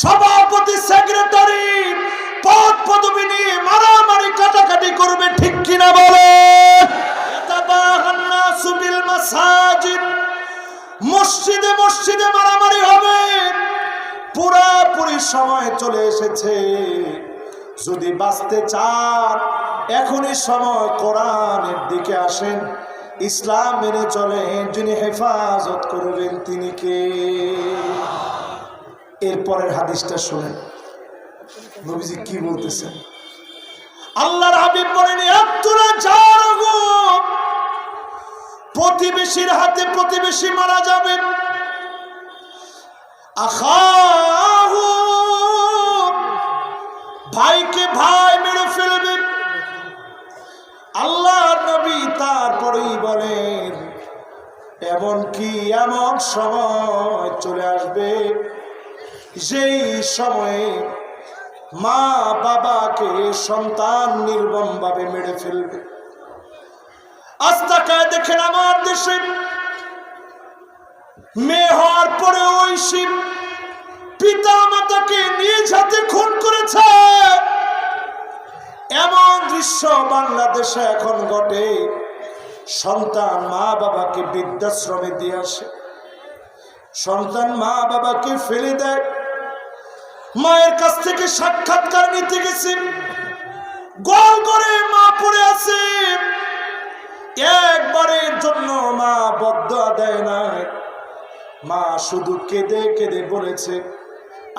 Speaker 1: সভাপতি সেক্রেটারি পদ পদবি নিয়ে মারামারি কাটাকাটি করবে। ঠিক কিনা বলে? ইয়াতাবাগান নাসু বিল মাসাজিদ, মসজিদে মসজিদে মারামারি হবে। পুরাপুরি সময় চলে এসেছে। যদি বাঁচতে চান এখনই সময়, কোরআনের দিকে আসেন, ইসলাম মেনে চলেন, যিনি হেফাজত করবেন তিনি কে? এরপরের হাদিসটা শুনেন, নবীজি কি বলতেছেন। আল্লাহর হাবিব বলেন, প্রতিবেশীর হাতে প্রতিবেশী মারা যাবে, আখাহু, ভাইকে ভাই মেরে ফেলবে। আল্লাহর নবী তারপরেই বলেন, এমন সময় চলে আসবে যেই সময়ে মা বাবাকে সন্তান নির্মমভাবে মেরে ফেলবে। আজ তাকায় দেখেন, আমার দেশে মেয়ে হওয়ার পরে ওই শিব পিতা মাতাকে নিজ হাতে খুন করেছে। এমন দৃশ্য বাংলাদেশে এখন ঘটে। সন্তান মা বাবাকে বৃদ্ধাশ্রমে দিয়ে আসে, সন্তান মা বাবাকে ফেলে দেয়। মায়ের কাছ থেকে সাক্ষাৎকার নিতে গেছে, গোল করে মা পড়ে আছে। একবারের জন্য মা বদদুয়া দেয় না, মা শুধু কেঁদে কেঁদে বলেছে,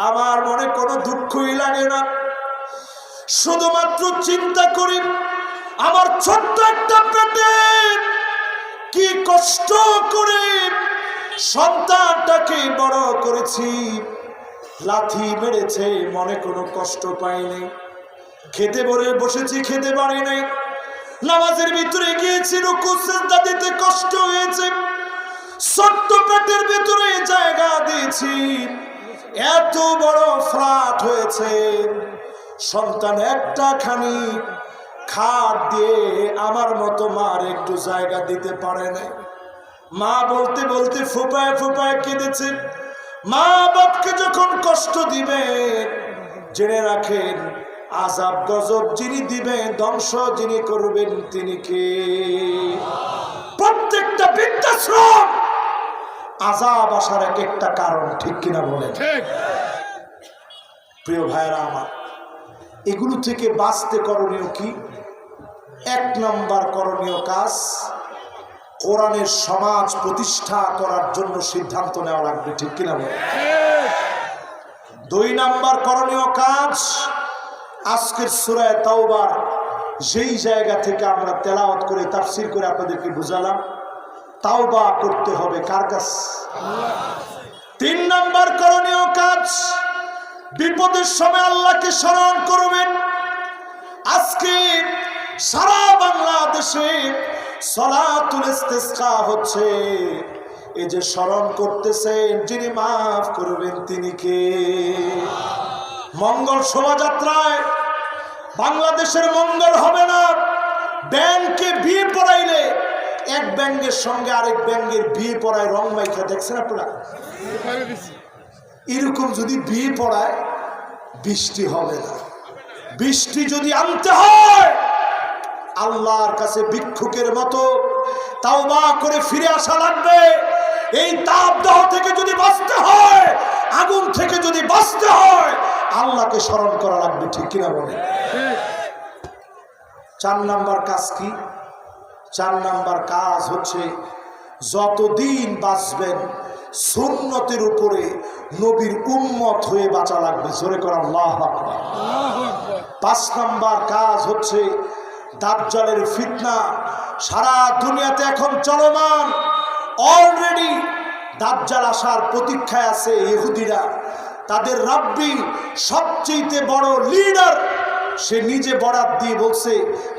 Speaker 1: আমার মনে কোনো দুঃখই লাগে না, শুধুমাত্র চিন্তা করি আমার ছোট্ট একটা পেটে কি কষ্ট করে সন্তানটাকে বড় করেছি। লাথি মেরেছে, মনে কোনো কষ্ট পাইনি। খেতে বসেছি, খেতে পারি নাই। নামাজের ভিতরে গিয়েছি, রুকু সিজদা দিতে কষ্ট হয়েছে। ছোট্ট পেটের ভিতরে জায়গা দিয়েছি, এত বড় ফ্ল্যাট হয়েছে। সন্তান একটা খানি খাট দিয়ে আমার মতো মার একটু জায়গা দিতে পারে না। মা বলতে বলতে ফুপায় ফুপায় কেঁদেছে। মা বাপকে যখন কষ্ট দিবে, জেনে রাখেন আযাব গজব যিনি দিবেন, ধ্বংস যিনি করবেন তিনি কে? প্রত্যেকটা বৃদ্ধাশ্রম আযাব আসার এক একটা কারণ, ঠিক কিনা বলেন? প্রিয় ভাইরা আমার, এগুলো থেকে বাঁচতে করণীয় কি? 1 নম্বর করণীয় কাজ, কোরআনের সমাজ প্রতিষ্ঠা করার জন্য সিদ্ধান্ত নেওয়া লাগবে, ঠিক কিনা বলেন? 2 নম্বর করণীয় কাজ, আজকের সূরা তাওবার যেই জায়গা থেকে আমরা তেলাওয়াত করে তাফসীর করে আপনাদেরকে বুঝালাম, তাওবা করতে হবে কার কাছে? 3 নম্বর করণীয় কাজ, বিপদের সময় আল্লাহকে স্মরণ করবেন। আজকে সারা বাংলাদেশে সলাতুল ইস্তিসকা হচ্ছে, এই যে স্মরণ করতেছেন যিনি মাফ করবেন তিনি কে? মঙ্গল শোভাযাত্রায় বাংলাদেশের মঙ্গল হবে না। ব্যাংকে বিয়ে পড়াইলে এক ব্যাংকের সঙ্গে আরেক ব্যাংকের বিয়ে পড়ায় রং মাইখা, দেখছেন আপনারা? এরকম যদি বিয়ে পড়ায় বৃষ্টি হবে না। বৃষ্টি যদি আনতে হয় আল্লাহর কাছে ভিক্ষুকের মতো তাওবা করে ফিরে আসা লাগবে। এই তাপদাহ থেকে যদি বাঁচতে হয়, আগুন থেকে যদি বাঁচতে হয়, আল্লাহকে স্মরণ করা লাগবে, ঠিক কিনা বলে? 4 নাম্বার কাজ কি? 4 নাম্বার কাজ হচ্ছে যতদিন বাঁচবেন সুন্নতের উপরে নবীর উম্মত হয়ে বাঁচা লাগবে। জোরে করে আল্লাহু আকবার। 5 নাম্বার কাজ হচ্ছে দাজ্জালের ফিতনা সারা দুনিয়াতে এখন চলমান। অলরেডি দাজ্জাল আসার প্রতীক্ষায় আছে ইহুদিরা। তাদের রাব্বি সবচেয়ে বড় লিডার, সে নিজে বরাত দিয়ে বলছে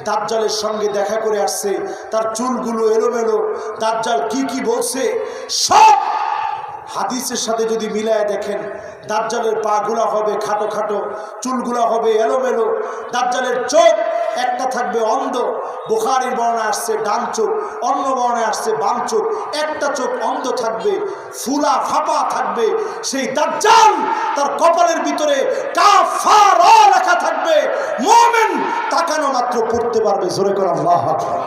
Speaker 1: দাজ্জালের সঙ্গে দেখা করে আসছে। তার চুলগুলো এলোমেলো, দাজ্জাল কি কি বলছে সব হাদিসের সাথে যদি মিলায় দেখেন, দাজ্জালের পা গুলা হবে খাটো খাটো, চুলগুলা হবে এলোমেলো, দাজ্জালের চোখ একটা থাকবে অন্ধ, বুখারীর বর্ণনা আসছে ডান চোখ, অন্য বর্ণনায় আসছে বাম চোখ, একটা চোখ অন্ধ থাকবে, ফুলা ফাঁপা থাকবে। সেই দাজ্জাল তার কপালের ভিতরে কাফারা লেখা থাকবে, মুমিন তাকানো মাত্র পড়তে পারবে। জোরে করে আল্লাহু আকবার।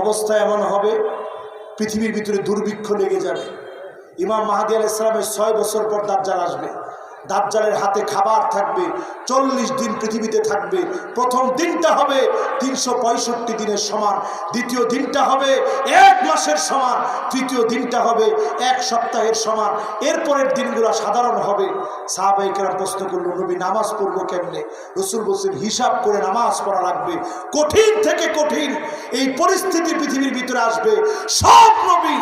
Speaker 1: অবস্থা এমন হবে পৃথিবীর ভিতরে দুর্ভিক্ষ লেগে যাবে। ইমাম মাহদী আলাইহিস সালামের 6 বছর পর দাজ্জাল আসবে। দাজ্জালের হাতে খাবার থাকবে, 40 দিন পৃথিবীতে থাকবে। প্রথম দিনটা হবে 365 দিনের সমান, দ্বিতীয় দিনটা হবে 1 মাসের সমান, তৃতীয় দিনটা হবে 1 সপ্তাহের সমান, এরপরের দিনগুলো সাধারণ হবে। সাহাবায়ে কেরাম প্রশ্ন করল, নবী নামাজ পড়বো কেমনে? রাসূল বলছেন হিসাব করে নামাজ পড়া লাগবে। কঠিন থেকে কঠিন এই পরিস্থিতি পৃথিবীর ভিতরে আসবে। সব নবী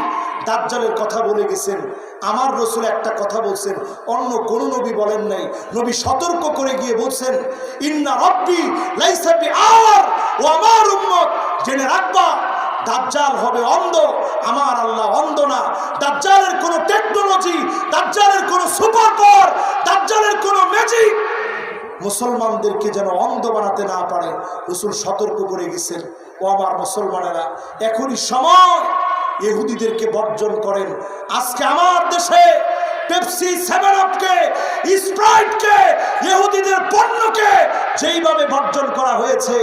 Speaker 1: দাজ্জালের কথা বলে গেছেন, আমার রাসূল একটা কথা বলছেন, অন্য কোন নবী বলেন নাই। নবী সতর্ক করে গিয়ে বলছেন, ইন্না রাব্বি লাইসা বিআওয়ার ওয়া আমার উম্মত, জেনে রাখবা দাজ্জাল হবে অন্ধ, আমার আল্লাহ অন্ধ না। দাজ্জালের কোনো টেকনোলজি, দাজ্জালের কোনো সুপার পাওয়ার, দাজ্জালের কোনো ম্যাজিক মুসলমানদেরকে যেন অন্ধ বানাতে না পারে রাসূল সতর্ক করে গেছেন। ও আমার মুসলমানেরা, এখনই সময় ইহুদিদেরকে বর্জন করেন। আজকে আমার দেশে পেপসি, 7-আপকে, স্প্রাইটকে, ইহুদিদের পণ্যকে যেইভাবে বর্জন করা হয়েছে,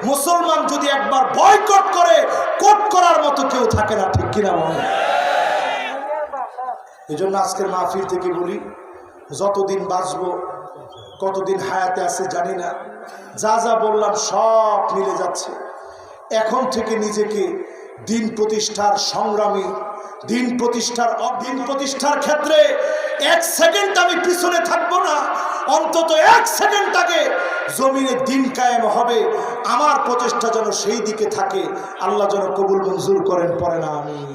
Speaker 1: মুসলমান যদি একবার বয়কট করে, কোট করার মতো কেউ থাকে না, ঠিক কিনা বলেন? এই জন্য আজকের মাহফিল থেকে বলি, যতদিন বাঁচবো, কতদিন হায়াতে আছে জানি না, যা যা বললাম সব মিলে যাচ্ছে। এখন থেকে নিজেকে দিন প্রতিষ্ঠার সংগ্রামী, দিন প্রতিষ্ঠার ক্ষেত্রে 1 সেকেন্ড আমি পিছনে থাকবো না। অন্তত 1 সেকেন্ড আগে জমিনে দিন কায়েম হবে, আমার প্রচেষ্টা যেন সেই দিকে থাকে। আল্লাহ যেন কবুল মঞ্জুর করেন, পড়ে না আমিন।